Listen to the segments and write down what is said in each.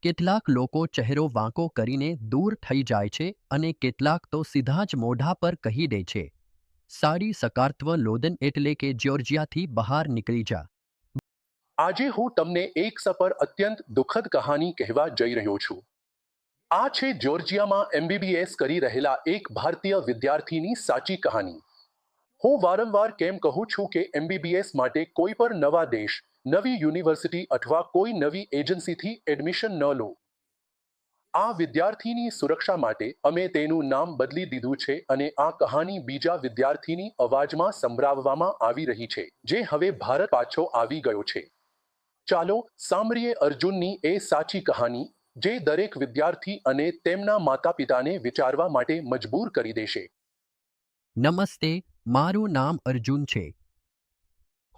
કેટલાક લોકો ચહેરો વાંકો કરીને દૂર થઈ જાય છે અને કેટલાક તો સીધા જ મોઢા પર કહી દે છે, સાડી સકાર્ત્વ લોદન એટલે કે જ્યોર્જિયાથી બહાર નીકળી જા. આજે હું તમને એક સફર અત્યંત દુઃખદ કહાની કહેવા જઈ રહ્યો છું. આ છે જ્યોર્જિયામાં એમબીબીએસ કરી રહેલા એક ભારતીય વિદ્યાર્થીની સાચી કહાની. હું વારંવાર કેમ કહું છું કે એમબીબીએસ માટે કોઈ પણ નવા દેશ, નવી યુનિવર્સિટી અથવા કોઈ નવી એજન્સીથી એડમિશન ન લો. આ વિદ્યાર્થીની સુરક્ષા માટે અમે તેનું નામ બદલી દીધું છે અને આ કહાની બીજા વિદ્યાર્થીની અવાજમાં સંભળાવવામાં આવી રહી છે, જે હવે ભારત પાછો આવી ગયો છે. ચાલો સાંભળીએ અર્જુનની એ સાચી કહાની, જે દરેક વિદ્યાર્થી અને તેમના માતાપિતાને વિચારવા માટે મજબૂર કરી દેશે. નમસ્તે, મારું નામ અર્જુન છે.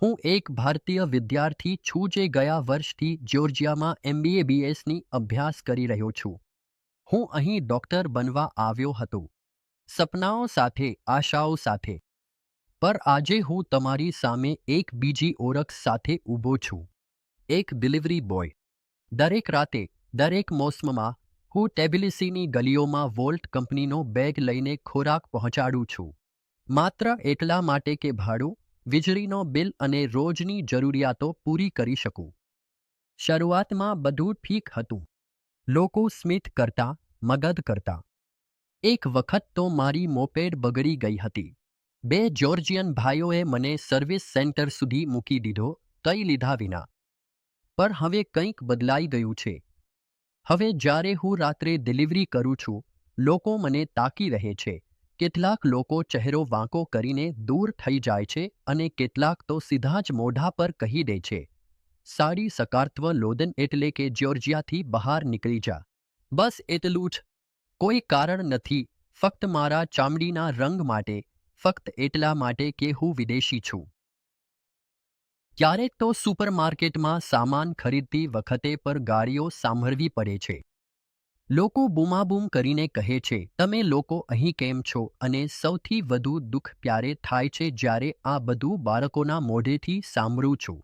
હું એક ભારતીય વિદ્યાર્થી છું જે ગયા વર્ષથી જ્યોર્જિયામાં એમબીબીએસની અભ્યાસ કરી રહ્યો છું. હું અહીં ડૉક્ટર બનવા આવ્યો હતો, સપનાઓ સાથે, આશાઓ સાથે. પર આજે હું તમારી સામે એક બીજી ઓળખ સાથે ઊભો છું. એક ડિલિવરી બોય. દરેક રાતે, દરેક મોસમમાં હું ટેબિલિસીની ગલીઓમાં વોલ્ટ કંપનીનો બેગ લઈને ખોરાક પહોંચાડું છું. માત્ર એટલા માટે કે ભાડું, વીજળીનો બિલ અને રોજની જરૂરિયાતો પૂરી કરી શકું. શરૂઆતમાં બધું ઠીક હતું. લોકો સ્મિત કરતા, મગદ કરતા. એક વખત તો મારી મોપેડ બગડી ગઈ હતી. 2 જ્યોર્જિયન ભાઈઓએ મને સર્વિસ સેન્ટર સુધી મૂકી દીધો, કંઈ લીધા વિના. પણ હવે કંઈક બદલાઈ ગયું છે. હવે જ્યારે હું રાત્રે ડિલિવરી કરું છું, લોકો મને તાકી રહે છે. કેટલાક લોકો ચહેરો વાંકો કરીને દૂર થઈ જાય છે અને કેટલાક તો સીધા જ મોઢા પર કહી દે છે, સાડી સકાર્ત્વ લોદન એટલે કે જ્યોર્જિયાથી બહાર નીકળી જા. બસ એટલું જ. કોઈ કારણ નથી, ફક્ત મારા ચામડીના રંગ માટે, ફક્ત એટલા માટે કે હું વિદેશી છું. ક્યારેક તો સુપરમાર્કેટમાં સામાન ખરીદતી વખતે પર ગાળીઓ સાંભળવી પડે છે. લોકો બૂમાબૂમ કરીને કહે છે, તમે લોકો અહીં કેમ છો? અને સૌથી વધુ દુઃખ ત્યારે થાય છે જ્યારે આ બધું બાળકોના મોઢેથી સાંભળું છું.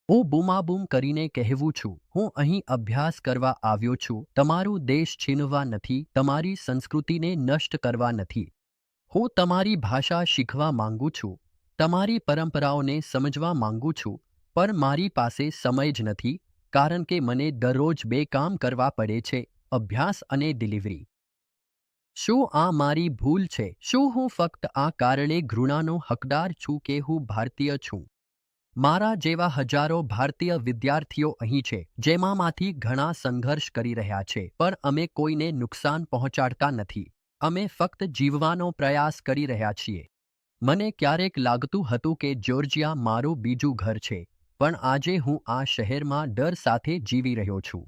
હું બૂમાબૂમ કરીને કહેવું છું, હું અહીં અભ્યાસ કરવા આવ્યો છું, તમારું દેશ છીનવા નથી, તમારી સંસ્કૃતિને નષ્ટ કરવા નથી. હું તમારી ભાષા શીખવા માંગુ છું, તમારી પરંપરાઓને સમજવા માંગુ છું, પણ મારી પાસે સમય જ નથી, કારણ કે મને દરરોજ 2 કામ કરવા પડે છે, અભ્યાસ અને ડિલિવરી. શું આ મારી ભૂલ છે? શું હું ફક્ત આ કારણે ઘૃણાનો હકદાર છું કે હું ભારતીય છું? મારા જેવા હજારો ભારતીય વિદ્યાર્થીઓ અહીં છે, જેમાંથી ઘણા સંઘર્ષ કરી રહ્યા છે, પણ અમે કોઈને નુકસાન પહોંચાડતા નથી. અમે ફક્ત જીવવાનો પ્રયાસ કરી રહ્યા છીએ. મને ક્યારેક લાગતું હતું કે જ્યોર્જિયા મારું બીજું ઘર છે, પણ આજે હું આ શહેરમાં ડર સાથે જીવી રહ્યો છું.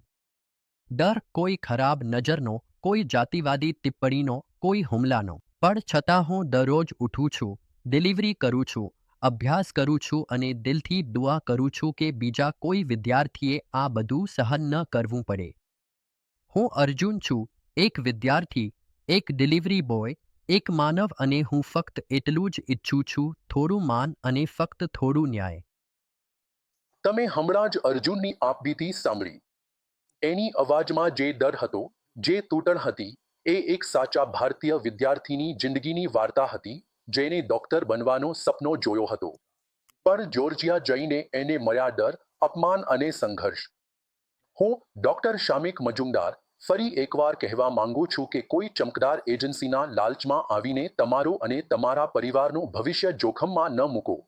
ડર કોઈ ખરાબ નજરનો, કોઈ જાતિવાદી ટિપ્પણીનો, કોઈ હુમલાનો. પણ છતાં હું દરરોજ ઉઠું છું, ડિલિવરી કરું છું, અભ્યાસ કરું છું અને દિલથી દુઆ કરું છું કે બીજા કોઈ વિદ્યાર્થીએ આ બધું સહન ન કરવું પડે. હું અર્જુન છું, એક વિદ્યાર્થી, એક ડિલિવરી બોય, એક માનવ અને હું ફક્ત એટલું જ ઈચ્છું છું, થોડું માન અને ફક્ત થોડું ન્યાય. તમે હમણાં જ અર્જુનની આપબીતી સાંભળી. એની અવાજમાં જે ડર હતો, જે તૂટણ હતી, એ એક સાચા ભારતીય વિદ્યાર્થીની જિંદગીની વાર્તા હતી, જેને ડૉક્ટર બનવાનો સપનો જોયો હતો. પણ જ્યોર્જિયા જઈને એને મળ્યા ડર, અપમાન અને સંઘર્ષ. હું, ડૉક્ટર શામિક મજુમદાર, ફરી એકવાર કહેવા માંગુ છું કે કોઈ ચમકદાર એજન્સીના લાલચમાં આવીને તમારું અને તમારા પરિવારનું ભવિષ્ય જોખમમાં ન મૂકો.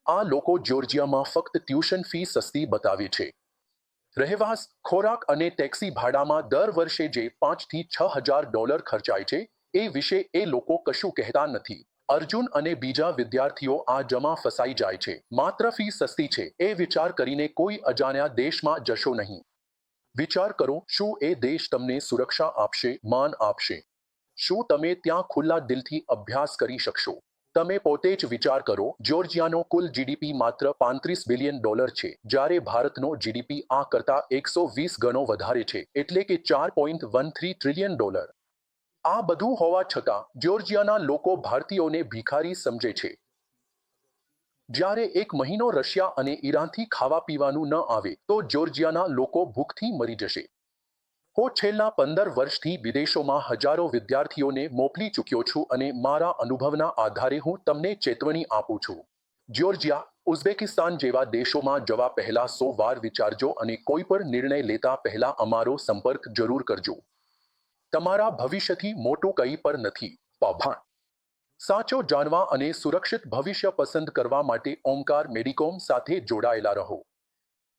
આ લોકો જ્યોર્જિયામાં ફક્ત ટ્યુશન ફી સસ્તી બતાવે છે. રહેવાસ, ખોરાક અને ટેક્સી ભાડામાં દર વર્ષે જે $5,000 થી $6,000 ખર્ચાય છે, એ વિશે એ લોકો કશું કહેતા નથી. અર્જુન અને બીજા વિદ્યાર્થીઓ આ જમા ફસાઈ જાય છે. માત્ર ફી સસ્તી છે એ વિચાર કરીને કોઈ અજાણ્યા દેશમાં જશો નહીં. વિચાર કરો, શું એ દેશ તમને સુરક્ષા આપશે, માન આપશે? શું તમે ત્યાં ખુલ્લા દિલથી અભ્યાસ કરી શકશો? તમે પોતે જ વિચાર કરો, જ્યોર્જિયાનો કુલ જીડીપી માત્ર $35 બિલિયન છે, જ્યારે ભારતનો જીડીપી આ કરતાં 120 ગણો વધારે છે, એટલે કે $4.13 ટ્રિલિયન. આ બધું હોવા છતાં જ્યોર્જિયાના લોકો ભારતીયોને ભિખારી સમજે છે. જ્યારે એક મહિનો રશિયા અને ઈરાનથી ખાવા પીવાનું ન આવે તો જ્યોર્જિયાના લોકો ભૂખથી મરી જશે. હું છેલ્લા 15 વર્ષથી વિદેશોમાં હજારો વિદ્યાર્થીઓને મોકલી ચૂક્યો છું અને મારા અનુભવના આધારે હું તમને ચેતવણી આપું છું. જ્યોર્જિયા, ઉઝબેકિસ્તાન જેવા દેશોમાં જવા પહેલા 100 વાર વિચારજો અને કોઈ પણ નિર્ણય લેતા પહેલા અમારો સંપર્ક જરૂર કરજો. તમારા ભવિષ્યથી મોટું કંઈ પણ નથી. આભાર. સાચો જાણવા અને સુરક્ષિત ભવિષ્ય પસંદ કરવા માટે ઓમકાર મેડિકોમ સાથે જોડાયેલા રહો.